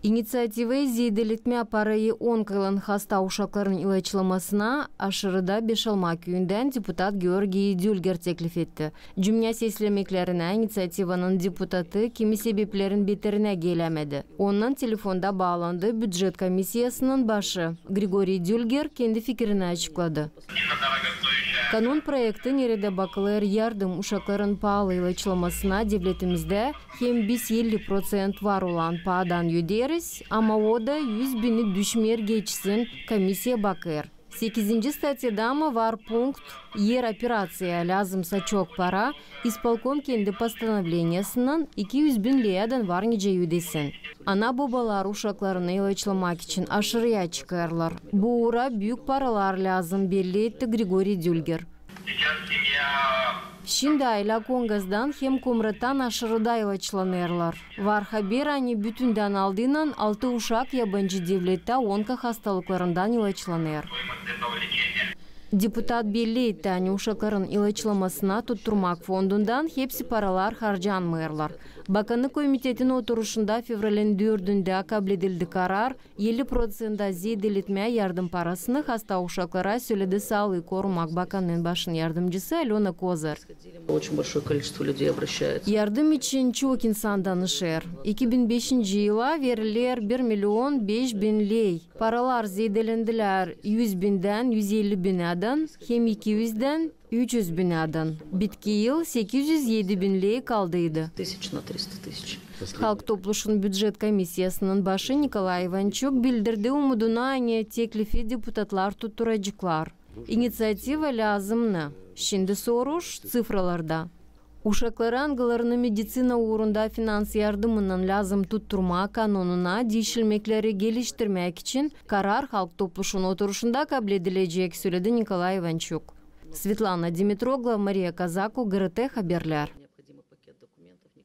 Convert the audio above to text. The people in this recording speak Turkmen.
Инициатива изейделетме апарайы 10 кылын хаста ушакларын илайчыламасына Ашырыда Бешалма күйінден депутат Георгий Дюльгер теклиф етті. Жүмня сеслемеклеріне инициативанын депутаты кими себеплерин бетеріне келемеді. Оннан телефонда bağlandı бюджет комиссиясының башы Григорий Дюльгер кенді фикіріні açıkladı. Канун проекты нереде бакылар ярдым ушакларын pahalı илайчыламасына devletimizde hem biz 50% var olan paadan yüderiz, ama o da 100 bini düşmer geçsin комиссия bakır. 8. статьяда var пункт yer операция lazımsa çok para, исполком kendi постановлениясынан 200 bin liradan var nice yüdesin. Ana babalar uşaklarını ilaçlamak için aşırıya çıkarlar. Bu uğra büyük paralar lazım belli etti Grigorий Дюльгер. Şimdi ayla Kongaz'dan hem kumratan aşırıda ilaçlanırlar. Var haber ani bütünden aldığından 6 uşak yabancı devlette onka hastalıklarından ilaçlanır. Депутат belli etti ani uşakların ilaçlamasına tutturmak fondundan hepsi paralar harcanmıyorlar. Bakanlık Komitetin oturuşunda fevralin 4'ünde kabul edildi karar 50% zedeletmeye yardım parasını hasta uşaklara söyledi Sağlığı Korumak Bakanı'nın başın yardımcısı Alena Kozar. Yardım için çok insan danışır. 2005 yıla verilir 1.005.000 lei. Paralar zedelendiler 100 binden 150 binadan hem 200'den 300 binadan. Bitki yıl 807 bin lei kaldıydı. Halk Topluşun Büdjet Komissiyasının başı Nikolay Ivanchuk bildirdi umuduna ane teklifi deputatlar tutturacaklar. İnisiyativa lazımlı. Şimdi soruş sıfralarda. Uşakları angalarını medicina uğrunda finans yardımının lazım tutturma kanununa değişilmekleri geliştirmek için karar Halk Topluşun oturuşunda kabul edilecek, söyledi Nikolay Ivanchuk. Светлана Димитрогла, Мария Казаку, ГРТ Haberler.